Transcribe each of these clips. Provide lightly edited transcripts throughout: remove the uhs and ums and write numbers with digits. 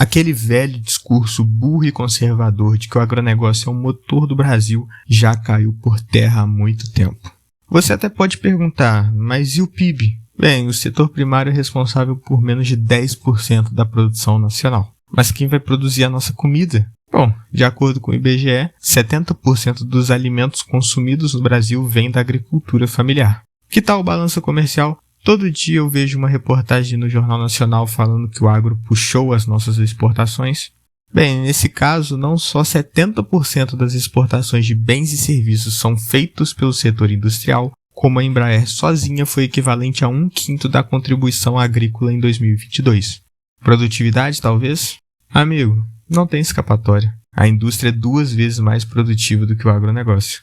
Aquele velho discurso burro e conservador de que o agronegócio é o motor do Brasil já caiu por terra há muito tempo. Você até pode perguntar, mas e o PIB? Bem, o setor primário é responsável por menos de 10% da produção nacional. Mas quem vai produzir a nossa comida? Bom, de acordo com o IBGE, 70% dos alimentos consumidos no Brasil vêm da agricultura familiar. Que tal balança comercial? Todo dia eu vejo uma reportagem no Jornal Nacional falando que o agro puxou as nossas exportações. Bem, nesse caso, não só 70% das exportações de bens e serviços são feitos pelo setor industrial, como a Embraer sozinha foi equivalente a 1/5 da contribuição agrícola em 2022. Produtividade, talvez? Amigo, não tem escapatória. A indústria é 2 vezes mais produtiva do que o agronegócio.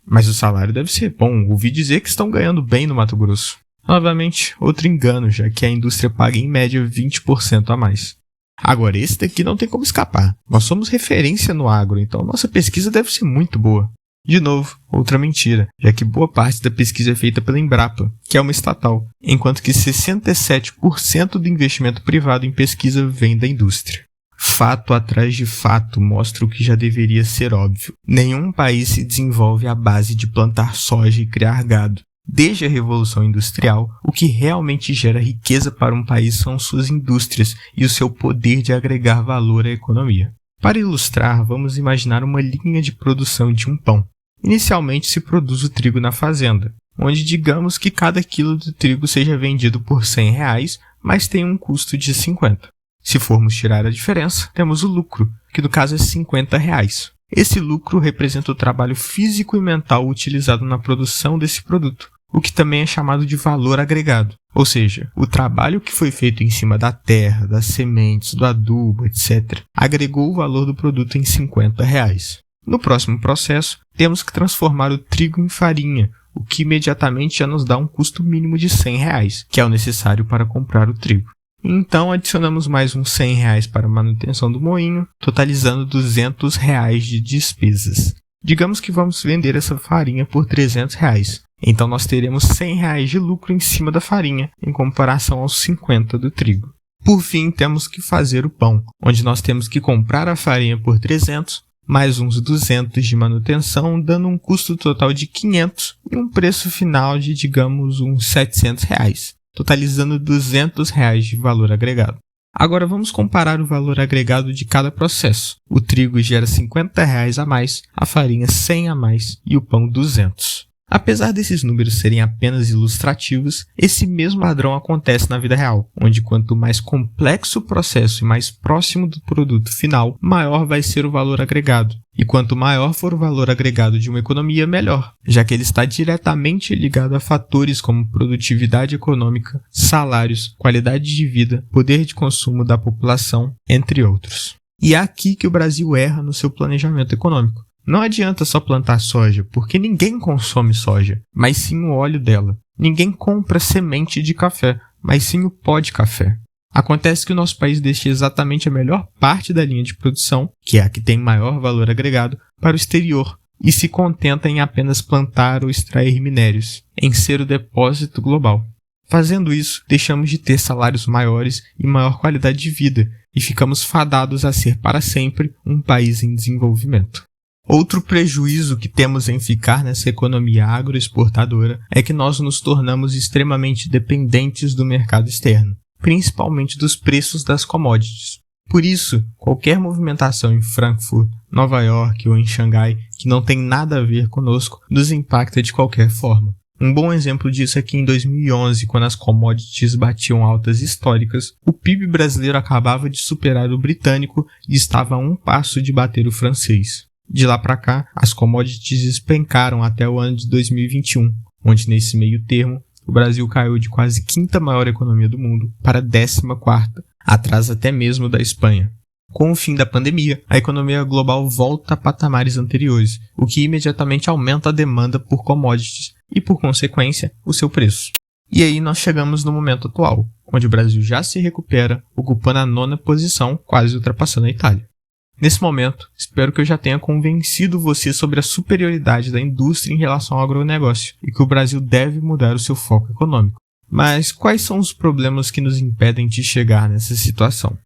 Mas o salário deve ser bom. Ouvi dizer que estão ganhando bem no Mato Grosso. Novamente, outro engano, já que a indústria paga em média 20% a mais. Agora, esse daqui não tem como escapar. Nós somos referência no agro, então nossa pesquisa deve ser muito boa. De novo, outra mentira, já que boa parte da pesquisa é feita pela Embrapa, que é uma estatal, enquanto que 67% do investimento privado em pesquisa vem da indústria. Fato atrás de fato mostra o que já deveria ser óbvio. Nenhum país se desenvolve à base de plantar soja e criar gado. Desde a Revolução Industrial, o que realmente gera riqueza para um país são suas indústrias e o seu poder de agregar valor à economia. Para ilustrar, vamos imaginar uma linha de produção de um pão. Inicialmente se produz o trigo na fazenda, onde digamos que cada quilo de trigo seja vendido por R$100, mas tem um custo de 50. Se formos tirar a diferença, temos o lucro, que no caso é R$50. Esse lucro representa o trabalho físico e mental utilizado na produção desse produto, o que também é chamado de valor agregado, ou seja, o trabalho que foi feito em cima da terra, das sementes, do adubo, etc., agregou o valor do produto em R$50. No próximo processo, temos que transformar o trigo em farinha, o que imediatamente já nos dá um custo mínimo de R$100, que é o necessário para comprar o trigo. Então adicionamos mais uns R$100 para a manutenção do moinho, totalizando R$200 de despesas. Digamos que vamos vender essa farinha por R$300. Então nós teremos R$100 de lucro em cima da farinha, em comparação aos 50 do trigo. Por fim, temos que fazer o pão, onde nós temos que comprar a farinha por 300, mais uns 200 de manutenção, dando um custo total de 500 e um preço final de, digamos, uns R$700, totalizando R$200 de valor agregado. Agora vamos comparar o valor agregado de cada processo. O trigo gera R$50 a mais, a farinha 100 a mais e o pão 200. Apesar desses números serem apenas ilustrativos, esse mesmo padrão acontece na vida real, onde quanto mais complexo o processo e mais próximo do produto final, maior vai ser o valor agregado. E quanto maior for o valor agregado de uma economia, melhor, já que ele está diretamente ligado a fatores como produtividade econômica, salários, qualidade de vida, poder de consumo da população, entre outros. E é aqui que o Brasil erra no seu planejamento econômico. Não adianta só plantar soja, porque ninguém consome soja, mas sim o óleo dela. Ninguém compra semente de café, mas sim o pó de café. Acontece que o nosso país deixa exatamente a melhor parte da linha de produção, que é a que tem maior valor agregado, para o exterior, e se contenta em apenas plantar ou extrair minérios, em ser o depósito global. Fazendo isso, deixamos de ter salários maiores e maior qualidade de vida, e ficamos fadados a ser para sempre um país em desenvolvimento. Outro prejuízo que temos em ficar nessa economia agroexportadora é que nós nos tornamos extremamente dependentes do mercado externo, principalmente dos preços das commodities. Por isso, qualquer movimentação em Frankfurt, Nova York ou em Xangai que não tem nada a ver conosco nos impacta de qualquer forma. Um bom exemplo disso é que em 2011, quando as commodities batiam altas históricas, o PIB brasileiro acabava de superar o britânico e estava a um passo de bater o francês. De lá para cá, as commodities despencaram até o ano de 2021, onde nesse meio termo, o Brasil caiu de quase quinta maior economia do mundo para 14ª, atrás até mesmo da Espanha. Com o fim da pandemia, a economia global volta a patamares anteriores, o que imediatamente aumenta a demanda por commodities e, por consequência, o seu preço. E aí nós chegamos no momento atual, onde o Brasil já se recupera, ocupando a 9ª posição, quase ultrapassando a Itália. Nesse momento, espero que eu já tenha convencido você sobre a superioridade da indústria em relação ao agronegócio e que o Brasil deve mudar o seu foco econômico. Mas quais são os problemas que nos impedem de chegar nessa situação?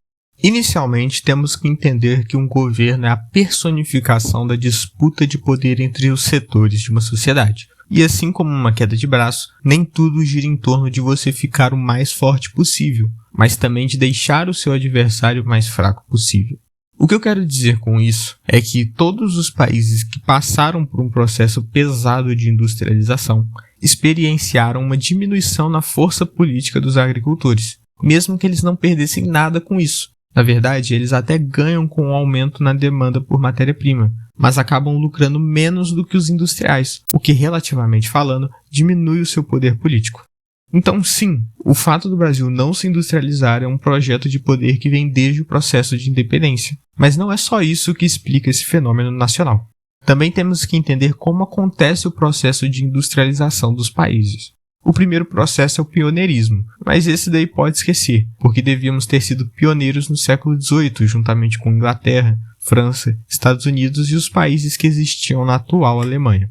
Inicialmente, temos que entender que um governo é a personificação da disputa de poder entre os setores de uma sociedade. E assim como uma queda de braço, nem tudo gira em torno de você ficar o mais forte possível, mas também de deixar o seu adversário mais fraco possível. O que eu quero dizer com isso é que todos os países que passaram por um processo pesado de industrialização experienciaram uma diminuição na força política dos agricultores, mesmo que eles não perdessem nada com isso. Na verdade, eles até ganham com o aumento na demanda por matéria-prima, mas acabam lucrando menos do que os industriais, o que, relativamente falando, diminui o seu poder político. Então, sim, o fato do Brasil não se industrializar é um projeto de poder que vem desde o processo de independência. Mas não é só isso que explica esse fenômeno nacional. Também temos que entender como acontece o processo de industrialização dos países. O primeiro processo é o pioneirismo, mas esse daí pode esquecer, porque devíamos ter sido pioneiros no século XVIII, juntamente com Inglaterra, França, Estados Unidos e os países que existiam na atual Alemanha.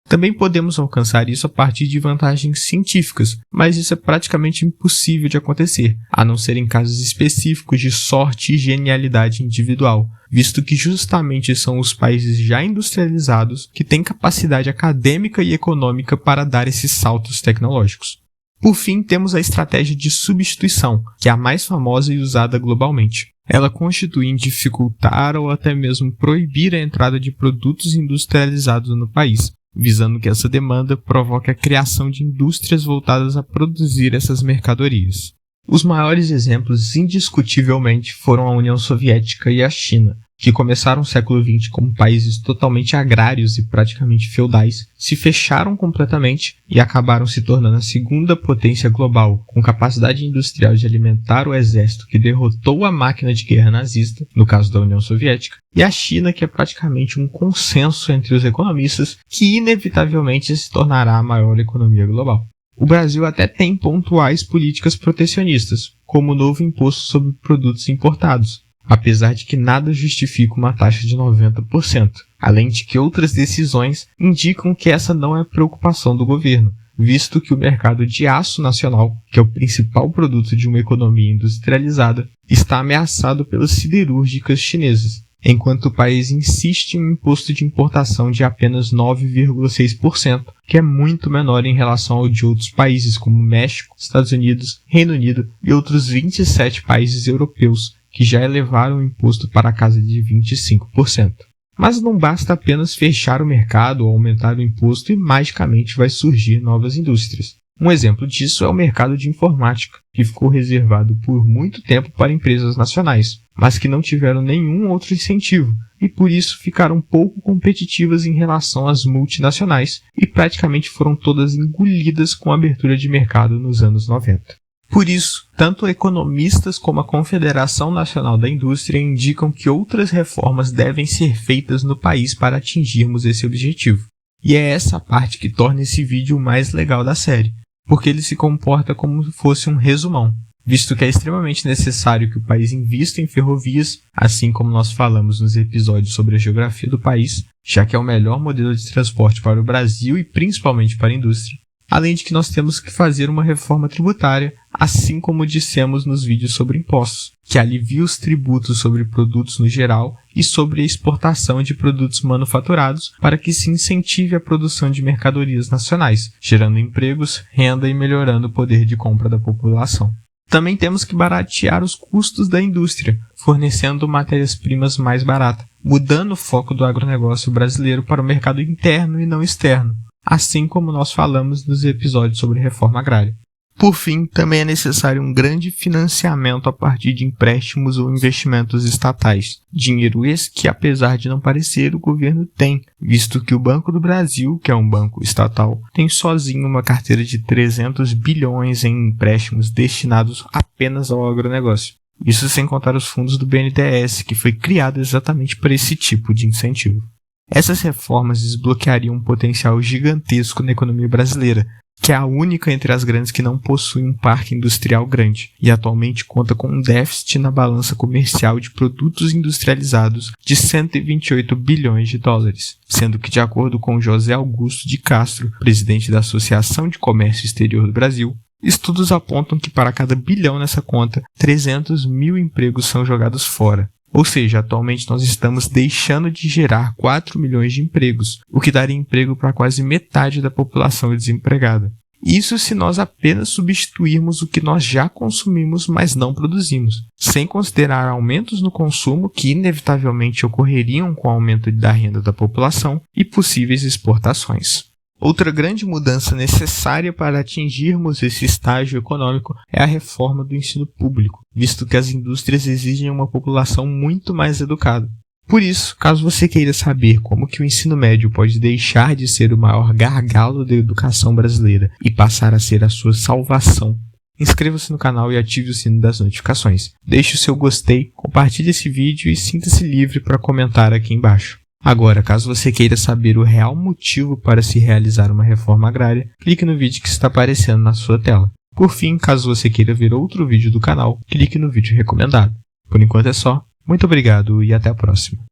Também podemos alcançar isso a partir de vantagens científicas, mas isso é praticamente impossível de acontecer, a não ser em casos específicos de sorte e genialidade individual, visto que justamente são os países já industrializados que têm capacidade acadêmica e econômica para dar esses saltos tecnológicos. Por fim, temos a estratégia de substituição, que é a mais famosa e usada globalmente. Ela constitui em dificultar ou até mesmo proibir a entrada de produtos industrializados no país, visando que essa demanda provoque a criação de indústrias voltadas a produzir essas mercadorias. Os maiores exemplos, indiscutivelmente, foram a União Soviética e a China, que começaram o século XX como países totalmente agrários e praticamente feudais, se fecharam completamente e acabaram se tornando a segunda potência global, com capacidade industrial de alimentar o exército que derrotou a máquina de guerra nazista, no caso da União Soviética, e a China, que é praticamente um consenso entre os economistas, que inevitavelmente se tornará a maior economia global. O Brasil até tem pontuais políticas protecionistas, como o novo imposto sobre produtos importados, apesar de que nada justifica uma taxa de 90%, além de que outras decisões indicam que essa não é preocupação do governo, visto que o mercado de aço nacional, que é o principal produto de uma economia industrializada, está ameaçado pelas siderúrgicas chinesas, enquanto o país insiste em um imposto de importação de apenas 9,6%, que é muito menor em relação ao de outros países como México, Estados Unidos, Reino Unido e outros 27 países europeus, que já elevaram o imposto para a casa de 25%. Mas não basta apenas fechar o mercado ou aumentar o imposto e magicamente vai surgir novas indústrias. Um exemplo disso é o mercado de informática, que ficou reservado por muito tempo para empresas nacionais, mas que não tiveram nenhum outro incentivo e por isso ficaram pouco competitivas em relação às multinacionais e praticamente foram todas engolidas com a abertura de mercado nos anos 90. Por isso, tanto economistas como a Confederação Nacional da Indústria indicam que outras reformas devem ser feitas no país para atingirmos esse objetivo. E é essa parte que torna esse vídeo o mais legal da série, porque ele se comporta como se fosse um resumão, visto que é extremamente necessário que o país invista em ferrovias, assim como nós falamos nos episódios sobre a geografia do país, já que é o melhor modelo de transporte para o Brasil e principalmente para a indústria. Além de que nós temos que fazer uma reforma tributária, assim como dissemos nos vídeos sobre impostos, que alivia os tributos sobre produtos no geral e sobre a exportação de produtos manufaturados para que se incentive a produção de mercadorias nacionais, gerando empregos, renda e melhorando o poder de compra da população. Também temos que baratear os custos da indústria, fornecendo matérias-primas mais baratas, mudando o foco do agronegócio brasileiro para o mercado interno e não externo, assim como nós falamos nos episódios sobre reforma agrária. Por fim, também é necessário um grande financiamento a partir de empréstimos ou investimentos estatais. Dinheiro esse que, apesar de não parecer, o governo tem, visto que o Banco do Brasil, que é um banco estatal, tem sozinho uma carteira de 300 bilhões em empréstimos destinados apenas ao agronegócio. Isso sem contar os fundos do BNDES, que foi criado exatamente para esse tipo de incentivo. Essas reformas desbloqueariam um potencial gigantesco na economia brasileira, que é a única entre as grandes que não possui um parque industrial grande e atualmente conta com um déficit na balança comercial de produtos industrializados de 128 bilhões de dólares, sendo que, de acordo com José Augusto de Castro, presidente da Associação de Comércio Exterior do Brasil, Estudos apontam que para cada bilhão nessa conta, 300 mil empregos são jogados fora. Ou seja, atualmente nós estamos deixando de gerar 4 milhões de empregos, o que daria emprego para quase metade da população desempregada. Isso se nós apenas substituirmos o que nós já consumimos, mas não produzimos, sem considerar aumentos no consumo que inevitavelmente ocorreriam com o aumento da renda da população e possíveis exportações. Outra grande mudança necessária para atingirmos esse estágio econômico é a reforma do ensino público, visto que as indústrias exigem uma população muito mais educada. Por isso, caso você queira saber como que o ensino médio pode deixar de ser o maior gargalo da educação brasileira e passar a ser a sua salvação, inscreva-se no canal e ative o sino das notificações. Deixe o seu gostei, compartilhe esse vídeo e sinta-se livre para comentar aqui embaixo. Agora, caso você queira saber o real motivo para se realizar uma reforma agrária, clique no vídeo que está aparecendo na sua tela. Por fim, caso você queira ver outro vídeo do canal, clique no vídeo recomendado. Por enquanto é só. Muito obrigado e até a próxima.